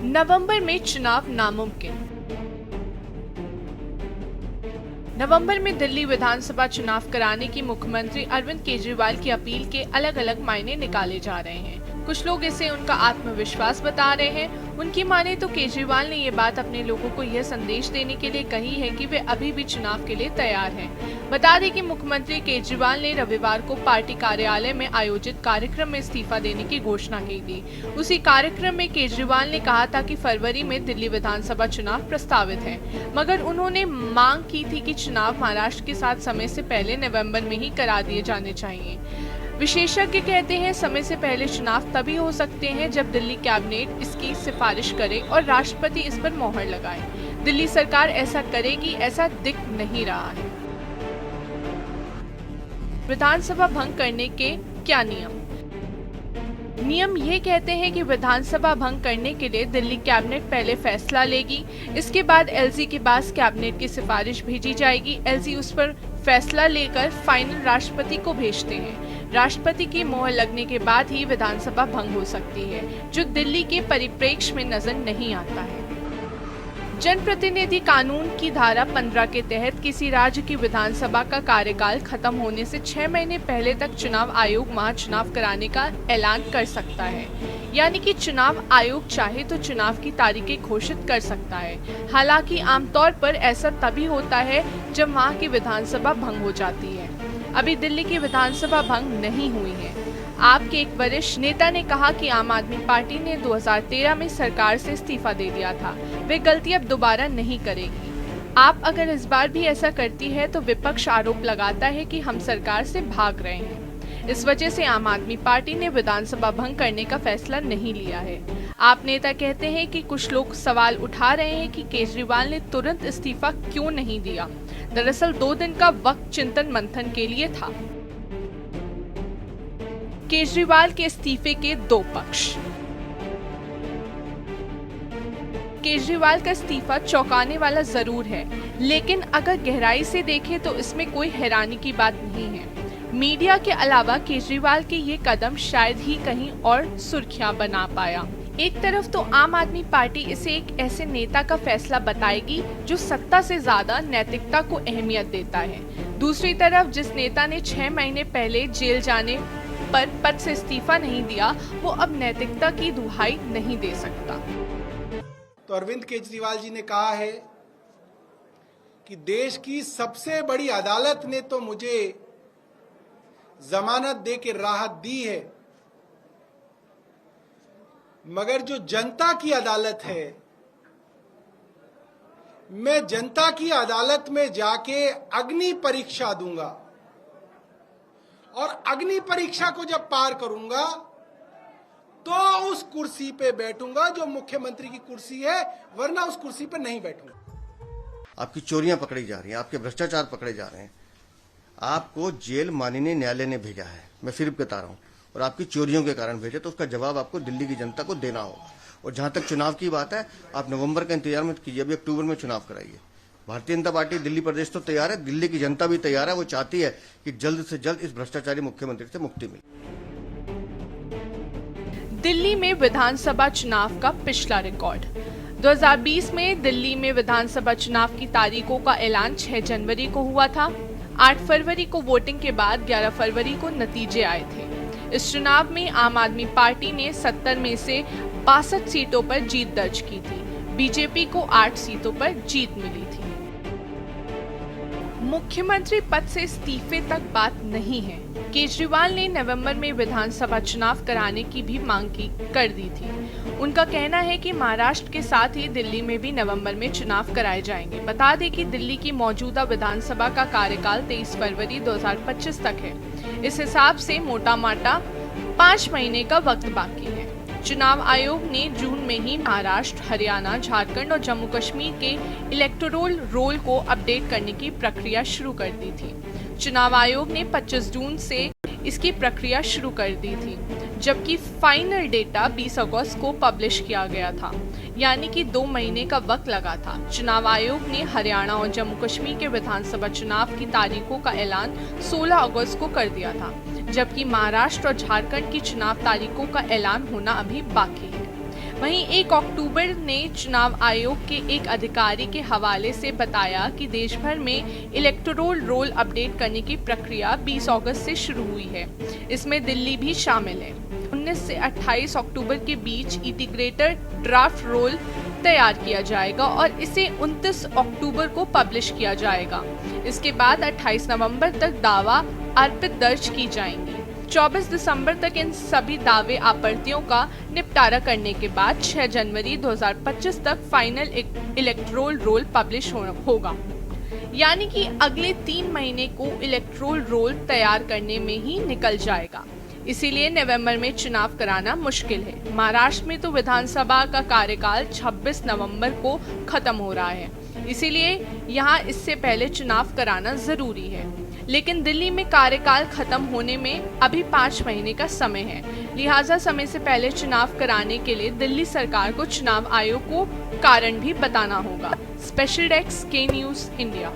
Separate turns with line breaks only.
नवंबर में चुनाव नामुमकिन। नवंबर में दिल्ली विधानसभा चुनाव कराने की मुख्यमंत्री अरविंद केजरीवाल की अपील के अलग अलग मायने निकाले जा रहे हैं। कुछ लोग इसे उनका आत्मविश्वास बता रहे हैं। उनकी माने तो केजरीवाल ने ये बात अपने लोगों को यह संदेश देने के लिए कही है कि वे अभी भी चुनाव के लिए तैयार हैं। बता दें कि मुख्यमंत्री केजरीवाल ने रविवार को पार्टी कार्यालय में आयोजित कार्यक्रम में इस्तीफा देने की घोषणा की थी। उसी कार्यक्रम में केजरीवाल ने कहा था कि फरवरी में दिल्ली विधानसभा चुनाव प्रस्तावित है, मगर उन्होंने मांग की थी कि चुनाव महाराष्ट्र के साथ समय से पहले नवंबर में ही करा दिए जाने चाहिए। विशेषज्ञ कहते हैं समय से पहले चुनाव तभी हो सकते हैं जब दिल्ली कैबिनेट इसकी सिफारिश करे और राष्ट्रपति इस पर मोहर लगाए। दिल्ली सरकार ऐसा करेगी, ऐसा दिख नहीं रहा है। विधानसभा भंग करने के क्या नियम ये कहते हैं कि विधानसभा भंग करने के लिए दिल्ली कैबिनेट पहले फैसला लेगी। इसके बाद एलजी के पास कैबिनेट की सिफारिश भेजी जाएगी। एलजी उस पर फैसला लेकर फाइनल राष्ट्रपति को भेजते हैं। राष्ट्रपति की मोहर लगने के बाद ही विधानसभा भंग हो सकती है, जो दिल्ली के परिप्रेक्ष्य में नजर नहीं आता है। जनप्रतिनिधि कानून की धारा 15 के तहत किसी राज्य की विधानसभा का कार्यकाल खत्म होने से 6 महीने पहले तक चुनाव आयोग महाचुनाव कराने का ऐलान कर सकता है। यानी कि चुनाव आयोग चाहे तो चुनाव की तारीखें घोषित कर सकता है। हालांकि आमतौर पर ऐसा तभी होता है जब वहां की विधानसभा भंग हो जाती है। अभी दिल्ली की विधानसभा भंग नहीं हुई है। आप के एक वरिष्ठ नेता ने कहा कि आम आदमी पार्टी ने 2013 में सरकार से इस्तीफा दे दिया था। वे गलती अब दोबारा नहीं करेगी। आप अगर इस बार भी ऐसा करती है तो विपक्ष आरोप लगाता है कि हम सरकार से भाग रहे हैं। इस वजह से आम आदमी पार्टी ने विधानसभा भंग करने का फैसला नहीं लिया है। आप नेता कहते हैं कि कुछ लोग सवाल उठा रहे हैं कि केजरीवाल ने तुरंत इस्तीफा क्यों नहीं दिया। दरअसल 2 दिन का वक्त चिंतन मंथन के लिए था। केजरीवाल के इस्तीफे के 2 पक्ष। केजरीवाल का इस्तीफा चौंकाने वाला जरूर है, लेकिन अगर गहराई से देखें तो इसमें कोई हैरानी की बात नहीं है। मीडिया के अलावा केजरीवाल के ये कदम शायद ही कहीं और सुर्खियां बना पाया। एक तरफ तो आम आदमी पार्टी इसे एक ऐसे नेता का फैसला बताएगी जो सत्ता से ज्यादा नैतिकता को अहमियत देता है। दूसरी तरफ जिस नेता ने 6 महीने पहले जेल जाने पर पद से इस्तीफा नहीं दिया, वो अब नैतिकता की दुहाई नहीं दे सकता।
तो अरविंद केजरीवाल जी ने कहा है कि देश की सबसे बड़ी अदालत ने तो मुझे जमानत दे के राहत दी है, मगर जो जनता की अदालत है, मैं जनता की अदालत में जाके अग्नि परीक्षा दूंगा और अग्नि परीक्षा को जब पार करूंगा तो उस कुर्सी पे बैठूंगा जो मुख्यमंत्री की कुर्सी है, वरना उस कुर्सी पे नहीं बैठूंगा।
आपकी चोरियां पकड़ी जा रही हैं, आपके भ्रष्टाचार पकड़े जा रहे हैं, आपको जेल माननीय न्यायालय ने भेजा है, मैं फिर बता रहा हूं, और आपकी चोरियों के कारण भेजा, तो उसका जवाब आपको दिल्ली की जनता को देना होगा। और जहां तक चुनाव की बात है, आप नवंबर का इंतजार मत कीजिए, अभी अक्टूबर में चुनाव कराइए। भारतीय जनता पार्टी दिल्ली प्रदेश तो तैयार है, दिल्ली की जनता भी तैयार है। वो चाहती है कि जल्द से जल्द इस भ्रष्टाचारी मुख्यमंत्री से मुक्ति मिले।
दिल्ली में विधानसभा चुनाव का पिछला रिकॉर्ड। 2020 में दिल्ली में विधानसभा चुनाव की तारीखों का ऐलान 6 जनवरी को हुआ था। 8 फरवरी को वोटिंग के बाद 11 फरवरी को नतीजे आए थे। इस चुनाव में आम आदमी पार्टी ने 70 में से 62 सीटों पर जीत दर्ज की थी। बीजेपी को 8 सीटों पर जीत मिली थी। मुख्यमंत्री पद से इस्तीफे तक बात नहीं है। केजरीवाल ने नवंबर में विधानसभा चुनाव कराने की भी मांग कर दी थी। उनका कहना है कि महाराष्ट्र के साथ ही दिल्ली में भी नवंबर में चुनाव कराए जाएंगे। बता दें कि दिल्ली की मौजूदा विधानसभा का कार्यकाल 23 फरवरी 2025 तक है। इस हिसाब से मोटा माटा 5 महीने का वक्त बाकी है। चुनाव आयोग ने जून में ही महाराष्ट्र, हरियाणा, झारखंड और जम्मू कश्मीर के इलेक्टोरल रोल को अपडेट करने की प्रक्रिया शुरू कर दी थी। चुनाव आयोग ने 25 जून से इसकी प्रक्रिया शुरू कर दी थी, जबकि फाइनल डेटा 20 अगस्त को पब्लिश किया गया था, यानी कि 2 महीने का वक्त लगा था। चुनाव आयोग ने हरियाणा और जम्मू कश्मीर के विधानसभा चुनाव की तारीखों का ऐलान 16 अगस्त को कर दिया था, जबकि महाराष्ट्र और झारखंड की चुनाव तारीखों का ऐलान होना अभी बाकी है। वहीं 1 अक्टूबर ने चुनाव आयोग के एक अधिकारी के हवाले से बताया कि देश भर में इलेक्टोरल रोल अपडेट करने की प्रक्रिया 20 अगस्त से शुरू हुई है। इसमें दिल्ली भी शामिल है। 19 से 28 अक्टूबर के बीच इंटीग्रेटेड ड्राफ्ट रोल तैयार किया जाएगा और इसे 29 अक्टूबर को पब्लिश किया जाएगा। इसके बाद 28 नवंबर तक दावा अर्पित दर्ज की जाएंगी। 24 दिसंबर तक इन सभी दावे आपत्तियों का निपटारा करने के बाद 6 जनवरी 2025 तक फाइनल इलेक्टोरल रोल पब्लिश होगा। यानी कि अगले 3 महीने को इलेक्टोरल रोल तैयार करने में ही निकल जाएगा। इसीलिए नवंबर में चुनाव कराना मुश्किल है। महाराष्ट्र में तो विधानसभा का कार्यकाल 26 नवंबर को खत्म हो रहा है, इसीलिए यहाँ इससे पहले चुनाव कराना जरूरी है। लेकिन दिल्ली में कार्यकाल खत्म होने में अभी 5 महीने का समय है, लिहाजा समय से पहले चुनाव कराने के लिए दिल्ली सरकार को चुनाव आयोग को कारण भी बताना होगा। स्पेशल डेस्क के न्यूज़ इंडिया।